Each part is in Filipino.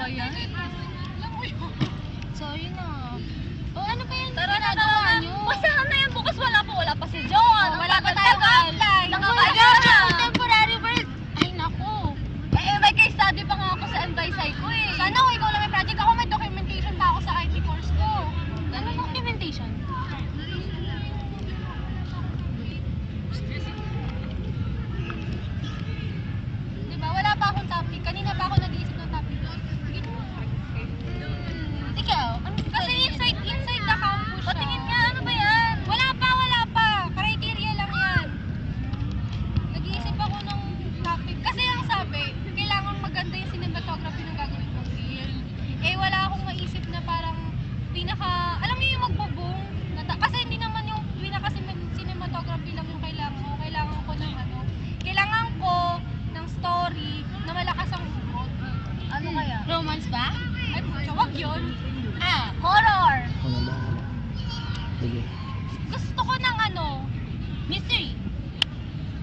ba yan? Alam mo yun. Sorry na. O ano ba yan? Tara na, Ginagawa tara na. niyo? Basahan na yan. Bukas wala pa si John. Wala pa tayong outline. Nakakaya na. Temporary work. Ay, naku. May case study pa nga ako sa MBSI ko eh. Sana ako ikaw lang may project. Ako may documentation pa ako sa IT course ko. Ano documentation? Diba, wala pa akong topic. Kanina pa ako nag-iisip ng topic. Ikaw, ano kasi inside the campus siya. Patingin nga, ano ba yan? Wala pa. Criteria lang yan. Nag-iisip ako ng topic. Kasi ang sabi, kailangan maganda yung cinematography ng gagawin kong reel. Eh, wala akong maisip na parang alam niyo yung magbo-boom? Kasi hindi naman yung cinematography lang yung kailangan ko. Kailangan ko ng story na malakas ang humot. Ano kaya? Romance ba? Ay, wag yun. Horror! Ano ba? Sige. Gusto ko ng mystery.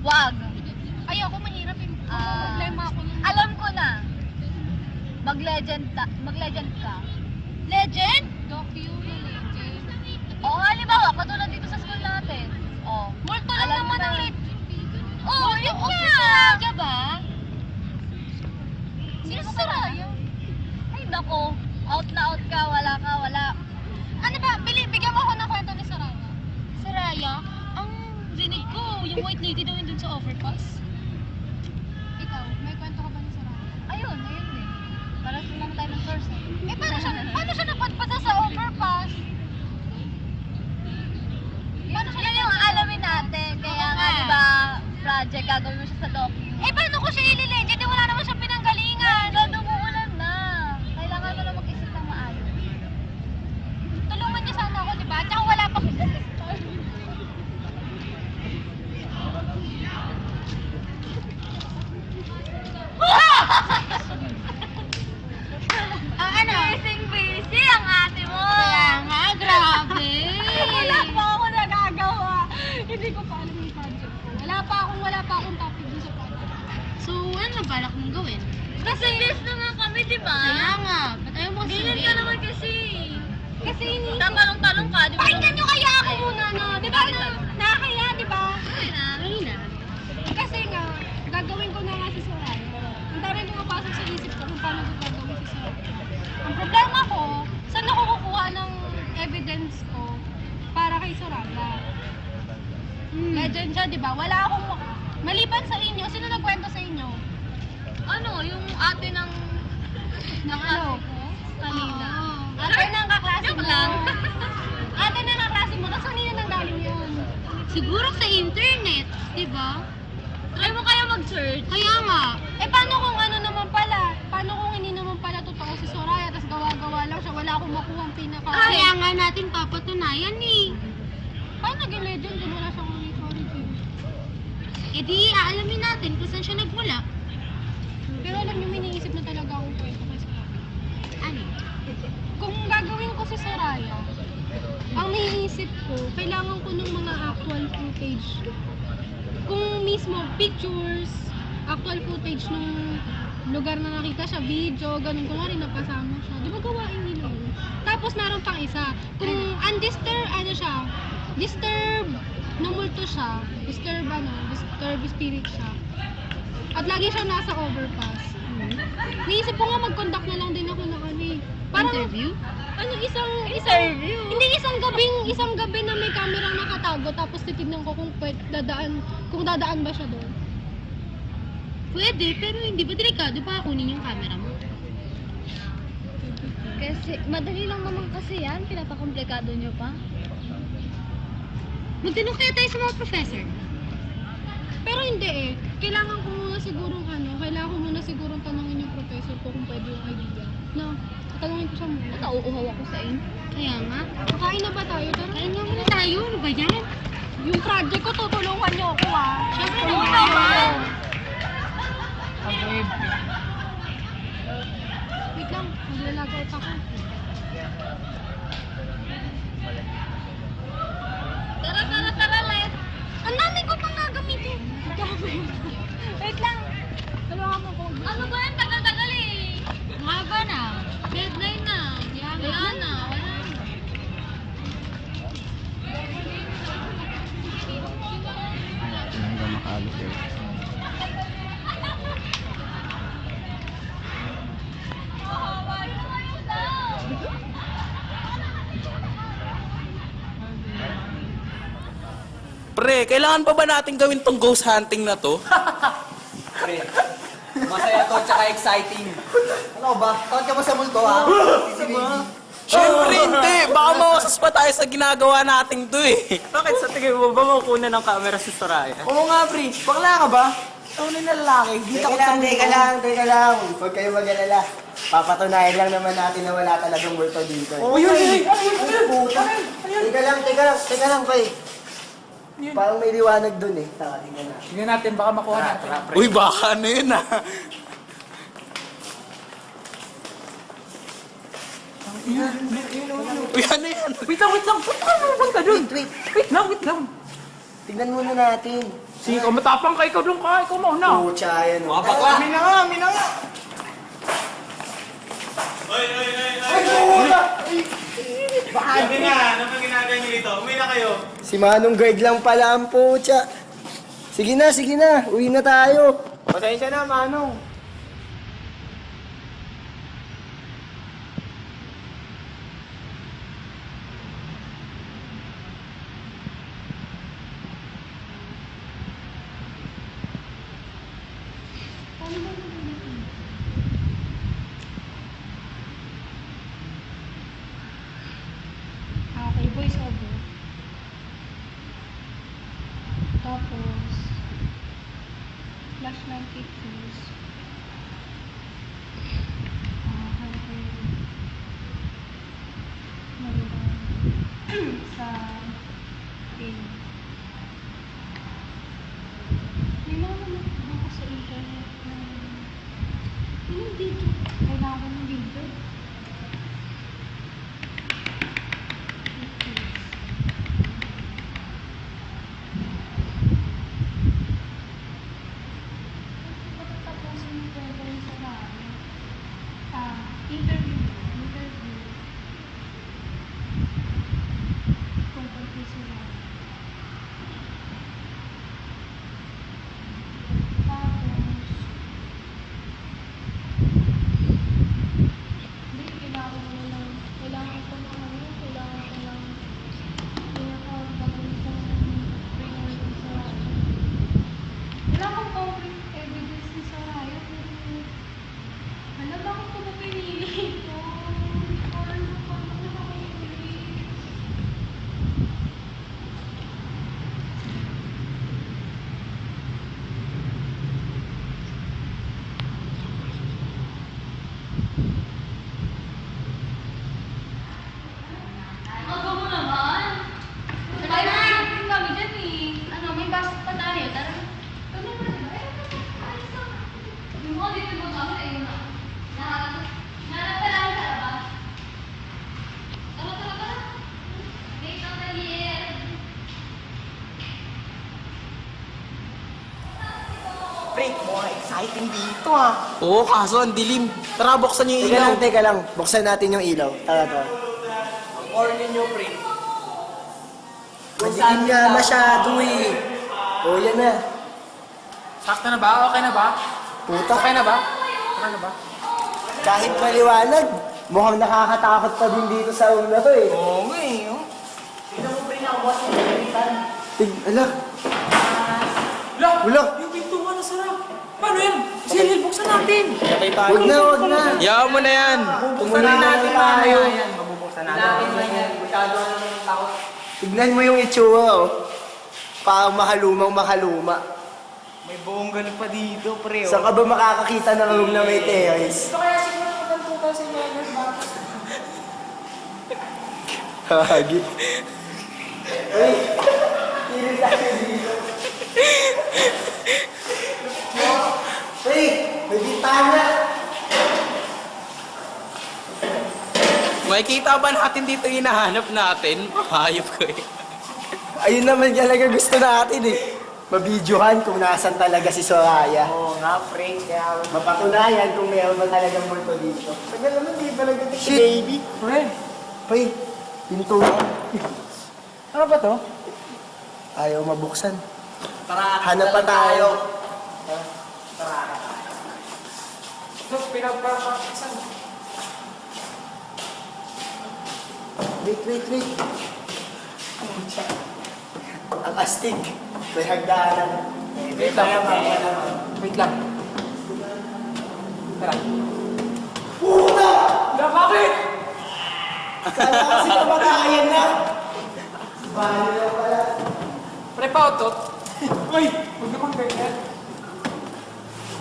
Wag. Ayoko mahirap yung Ah. problema ako. Alam ko na. Mag-legend ka. Legend? Legend. Oo, halimbawa, katulad dito sa school natin. Oh. Multo lang Alam naman mo ang na- legend. Oo, yun Oo, nga. si Saraya ba? Sino sa Saraya? Ay, nako. Out na out ka, wala ka, wala. Ano ba? Bigyan mo ako ng kwento ni Saraya. Saraya? Ang rinig ko, yung white lady daw yun dun sa overpass. Ikaw, may kwento ka ba ni Saraya? Ayun eh. Para sumang tayo ng source eh. Eh, paano siya napadpasa sa overpass? Yan yung alamin natin. Kaya nga, nga. diba, project, gagawin mo siya sa docu. Eh, paano ko siya ililegend? Eh, wala naman siyang pinanggalingan. Dumuulan na. Kailangan mo na mag-isip ng maayos. Tulungan niya sana ako, di ba? Tsaka wala pa Busy ang ate mo. Kaya nga, grabe. Wala pa ako nagagawa. Hindi ko pa alam yung project ko. Wala pa akong topic dun sa project. So, ano na balak mong gawin? Kasi yes naman kami, di ba? Kaya nga, ba't ayaw mo Ganyan ka naman kasi. Kasi iniisip. Tatanong-tanong ka, di ba? Pakinggan nyo kaya ako muna, no? Di ba? Nakakaya, di ba? Ayun na. Kasi nga, gagawin ko na nga si Soraya. Ang dami pumapasok sa isip ko kung paano ko gagawin si Soraya. Ang problema ko, saan ako kukuha ng evidence ko para kay Soraya? Legend siya, di ba? Wala akong... Maliban sa inyo, sino nagkwento sa inyo? Ano, yung ate ng... Ano? Kanina. Ate ng kaklase Joke mo. lang. Ate na kaklase mo. Tapos kanina nang galing yun? Siguro sa internet, di ba? Try mo kaya mag-search? Kaya nga. Eh, paano kung ano naman pala? Paano kung hindi naman pala totoo si Soraya, tapos gawa-gawa lang siya, wala akong makuha ang pinaka... Kaya nga natin papatunayan eh. Paano naging legend kung wala siyang origin? Eh di, aalamin natin kung saan siya nagmula. Pero alam niyo, may naisip na talaga akong kwento kay Soraya. Ano? Kung gagawin ko si Soraya, ang naiisip ko, kailangan ko ng mga actual footage. Kung mismo pictures, actual footage ng lugar na nakita siya, video, ganun ko nga rin napasama siya. Di ba gawain nila yun? Tapos naroon pang isa, kung disturb na multo siya, disturb spirit siya. At lagi siya nasa overpass. Naisip ko nga mag-conduct na lang din ako ng interview? Interview? Hindi, isang gabi na may camera nakatago, tapos titignan ko kung dadaan ba siya doon. Pwede, pero hindi ba delikado pa kunin yung camera mo? Kasi, madali lang naman kasi yan. Pinapakomplikado nyo pa. Magtanong kaya tayo sa mga professor. Pero hindi eh. Kailangan ko muna sigurong tanongin yung professor ko kung pwede yung idea. No, tanongin ko siya muna. Nauuhaw ako sa inyo. Kaya nga. Kain na ba tayo? Kain na muna tayo. Ano ba yan? Yung project ko, tutulungan niyo ako Siyempre naman. Wait lang, maglalagaut ako. Tara, let's. Ang dami ko pang gagamitin. Wait lang. Tulungan mo ko. Ano ba yan? Tagal-tagal eh. Mahaba na. Pre, kailangan pa ba natin gawin tong ghost hunting na to? Pre, masaya to, tsaka exciting. Ano ba? Takot ka ba sa multo, ha? Siyempre hindi! Baka mawasas pa tayo sa ginagawa nating to eh. Bakit sa tingin mo ba makukunan ng camera si Soraya? Oo nga, pre. Bakla ka ba? Tunay na lalaki. Di takot sa multo. Teka lang. Huwag kayo mag-alala. Papatunayan lang naman natin na wala talagang multo dito. Oo, yun. Teka lang, Pai. Parang may liwanag dun eh. Tingnan na. Tingnan natin, baka makuha natin. Uy, baka ano yun ah. Uy, ano yan? Wait lang. Ba't ka napunta dun? Wait lang. Tignan muna natin. Sige, matapang ka. Ikaw dun ka. Ikaw mauna. Pucha, yan. Mga bakla. Mina nga. Sabi na, ano pang ginagawa niyo dito? Umuwi na kayo. Si Manong guard lang pala ang pucha. Sige na. Uwi na tayo. Pasensya na, Manong. Paano ba nagiging? Okay, voice over. Tapos, flashlight pictures. Hunter. Sa game. May mga naman ako sa internet na yung video. Kailangan ng video. Tapusin yung kwento yung sa rami. Interview. Tungkol kay Sarah. Tapos, hindi, kailangan ko ng pinakagagawin pre-order sa wala kang concrete evidence ni Saraya, pero alam bakit ko ba pinili ito? Or paano na ako pinili? Aga mo naman. Ay, nakikita kami dyan eh. Ano, may basket pa tayo. Tara. Ano ba? Yung mga dito mo kami, ayun na. Narapalaw ka ba? Tara. Wait lang na liit. Pre, mukhang exciting dito, ah. Oo, kaso ang dilim. Tara, buksan niyo yung ilaw. Teka lang. Buksan natin yung ilaw. Tara. Or ninyo, pre. Madilim nga masyado eh. O, yan na. Sakto na ba? Okay na ba? Puta. Okay na ba? Okay na ba? Kahit maliwanag, mukhang nakakatakot pa din dito sa una to eh. Oo nga eh. Oh. Tignan mo, pre, nakabuhat yung pinagalitan. Ala. Wala. Yung pintuan na sarap. Paano yan? Silil, buksan natin. Huwag na. Yaw mo na yan. Tumuloy na lang tayo. Mabubuksan natin. Masyado na naman takot. Tignan mo yung itsura oh. Parang makaluma. May buong ganun pa dito, pre. Saan ka ba makakakita ng room na may terrace? Ito kaya siguro kapag 2011 ba? Hagi. Uy, tirin tayo dito. Uy, may bintana. Makikita ba natin dito yung hinahanap natin? Hayop ko eh. Ayun naman talaga gusto natin eh. Mabidyohan kung nasan talaga si Soraya. Oo nga, pre. Kaya Mapatunayan kung meron ba talagang multo dito. Tagal naman, di ba nagdating si baby? pre. Uy, pinto na. Ano ba to? Ayaw mabuksan. Tara. Hanap pa tayo. Ito, pinagpapaksan. Wait. ang astig. May hagdanan. Wait lang. Wait lang. Tara. Puta! Bakit? Kala kasi kamatayan na. Bali na pala. Pre, pautot. Uy! Huwag naman ganyan.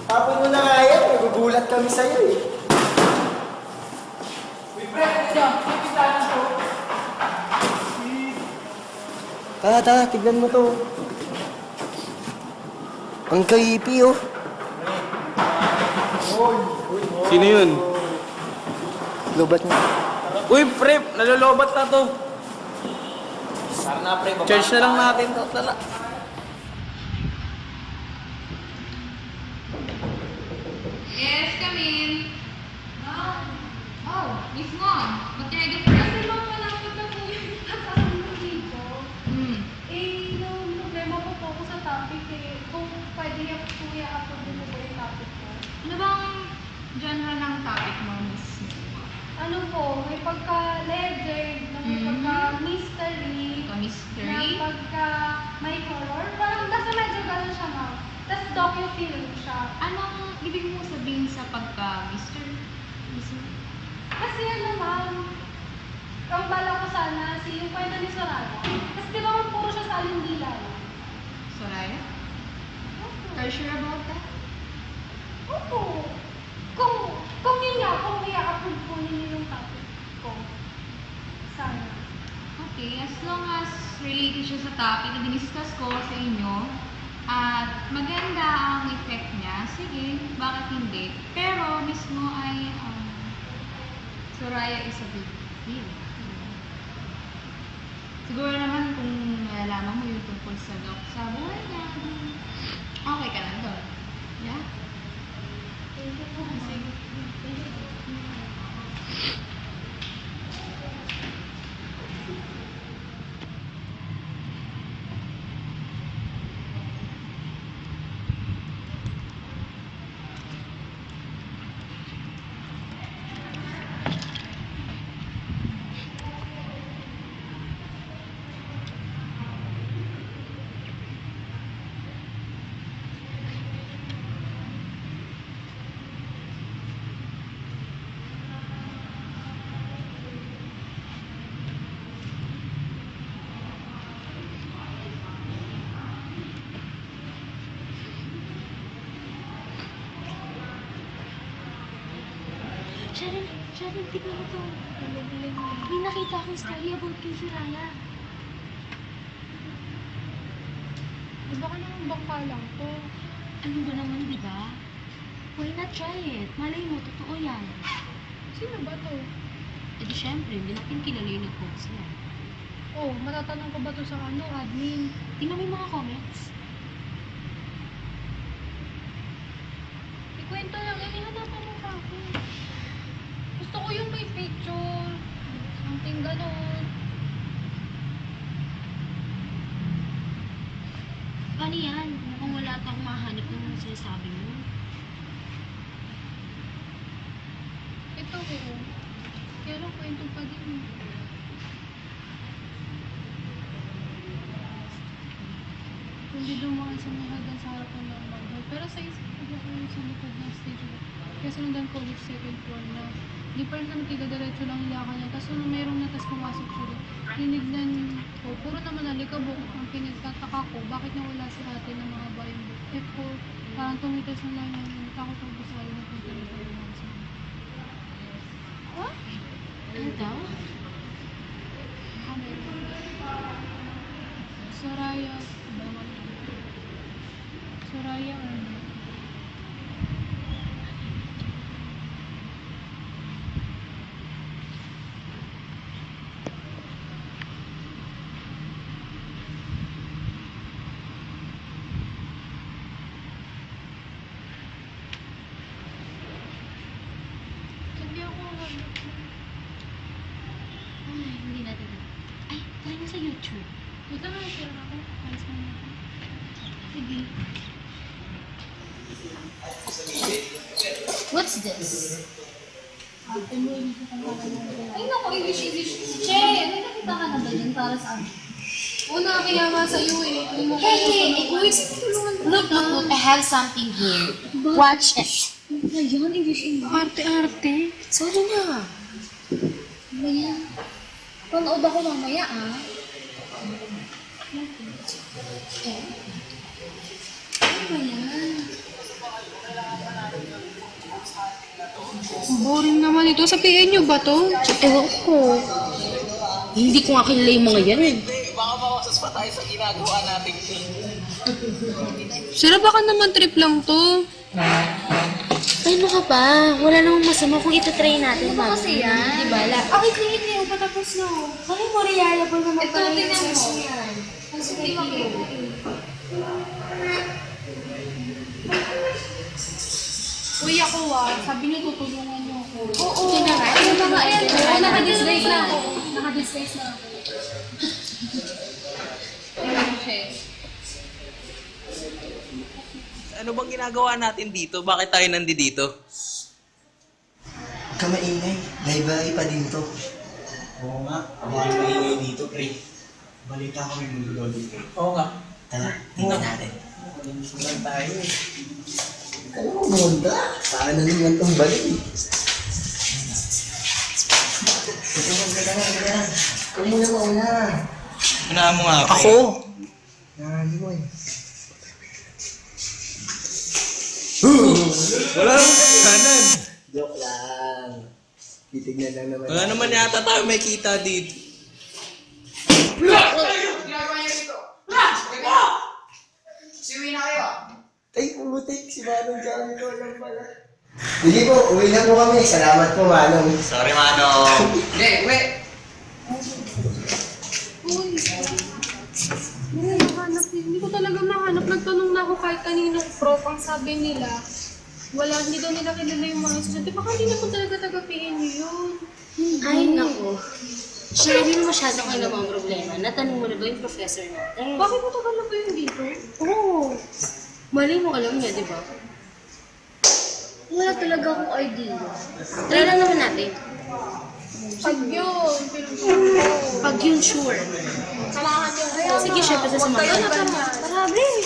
Tapon mo na nga yan. Nagugulat kami sa'yo eh. Uy, pre, ano dyan? Nakita na to. Tara, tignan mo to. Ang kaipi oh. Sino yun? Lobat mo. Uy, pre, nalolobat na to. Charge na lang natin to. Tala. Yes, come in. Oh, Miss Mon. Ba't kaya ganito? Kasi ma'am, malapit na po yung kasama mo dito. Eh, yung problema ko po ako sa topic eh. Kung pwede yung kuya ako din po yung topic ko. Ano bang genre ng topic mo, Miss Mo? Ano po, may pagka-legend, may pagka-mystery, Mystery? na pagka may horror. Parang basta medyo gano'n siya ma'am. Tapos docu-film siya. Anong ibig mo sabihin sa pagka-Mr.? Kasi ano ma'am, ang bala ko sana si yung kwento ni Soraya. Kasi di ba ma'am, puro siya sa Alindila. Soraya? Are you sure about that? Oo. Kung yun nga, kung i-upload po ninyo yung topic ko. Sana. Okay, as long as related siya sa topic na diniscuss ko sa inyo, at maganda ang effect niya, sige, bakit hindi? Pero mismo ay Soraya is a big deal. Siguro naman kung nalalaman mo yung tungkol sa buhay niya, okay ka na doon. Yeah? Thank you po. Sige. Sharon, tignan mo to. May nakita akong story about kay Soraya. Baka naman bangka lang to. Ano ba naman, di ba? Why not try it? Malay mo, totoo yan. Sino ba to? E di syempre, hindi natin kilala yung nag-post niya. Oh, matatanong ko ba to sa admin? Tingnan mo yung mga comments. Ikwento lang, hihanapan mo pa ako. Gusto ko yung may picture. Something ganon. Paano yan? Mukhang wala kang mahanap ng sinasabi mo. Ito ko. Pero kwento pa din. Hindi dumaan sa mga hagdan sa harapan ng magdal. Pero sa isip ko ako yung sa likod ng stage. Kaya sinundan ko ulit second floor na di pa rin naman tiga-diretso lang ilakan niya. Tapos nung mayroong natas pumasok siya doon, tinignan ko, puro naman nalikabok. Ang pinagtataka ko, bakit nawala si ate ng mga bayong book? Eh po, parang tumitas na lang yung takot ang busayo na punta rin sa mga sa Ano daw? Soraya. Soraya ano? Hindi ako Ay, hindi natin. Ay, try mo sa YouTube. Ito na share ako. Alis mo na ako. Sige. What's this? Ay naku, English. Che, may nakita ka na ba dyan para sa amin? Oo, nakakaya nga sa'yo eh. Hindi mo Hey, wait, look, I have something here. Watch it. Ayun, English. Arte-arte. Sorry na. Ano yan? Panood ako mamaya, ah. Ano ba yan? Boring naman ito. Sabihin niyo ba to? Ewan ko. Hindi ko nga kilala yung mga yan eh. Baka mawasas pa tayo sa ginagawa natin. Sira baka naman trip lang to. Ay, ano ka ba? Wala namang masama kung ito-try natin. Ano kasi yan? Di ba? Okay, tingin niyo. Patapos na. Ano mo reliable naman Ito, pala tingnan yung mo. sauce yan? Kasi hindi makita eh. Uy, ako sabi niyo tutulungan niyo ako. Oo. Ito na nga. Ayun na nga, ayan. Oo, naka-disguise na ako. Naka-disguise na ako. Ano bang ginagawa natin dito? Bakit tayo nandito? Huwag ka maingay. Library pa din to. Oo nga, ang mga maingay dito, pre. Balita ko may mundo dito. Oo nga. Tara, tingnan natin. Saan tayo eh? Ano mo, Monda? Saan na naman itong balik? Ikaw muna mauna. Unahan mo nga ako. Ako? Nahali mo eh. Wala naman kanan. Joke lang. Titignan lang naman. Wala naman yata tayo may kita dito. Ay, umutik. Si Manong dyan. Ikaw lang pala. Sige po, uwi na po kami. Salamat po, Manong. Sorry, Manong. Hindi, mahanap. Hindi ko talaga mahanap. Nagtanong na ako kahit kaninong prof. Ang sabi nila, hindi daw nila kilala yung mga estudyante. Baka hindi naman talaga taga-PNU yun. Ay, naku. Siya, hindi mo masyadong alam ang problema. Natanong mo na ba yung professor natin? Bakit mo tagal na ba yung dito? Oo. Mali mo alam niya, di ba? Wala talaga akong idea. Try lang naman natin. Pag yun, pinag-ko. Pag yun, sure. Samahan niyo. Sige, syempre sasamahan. Tara, Tara, babe.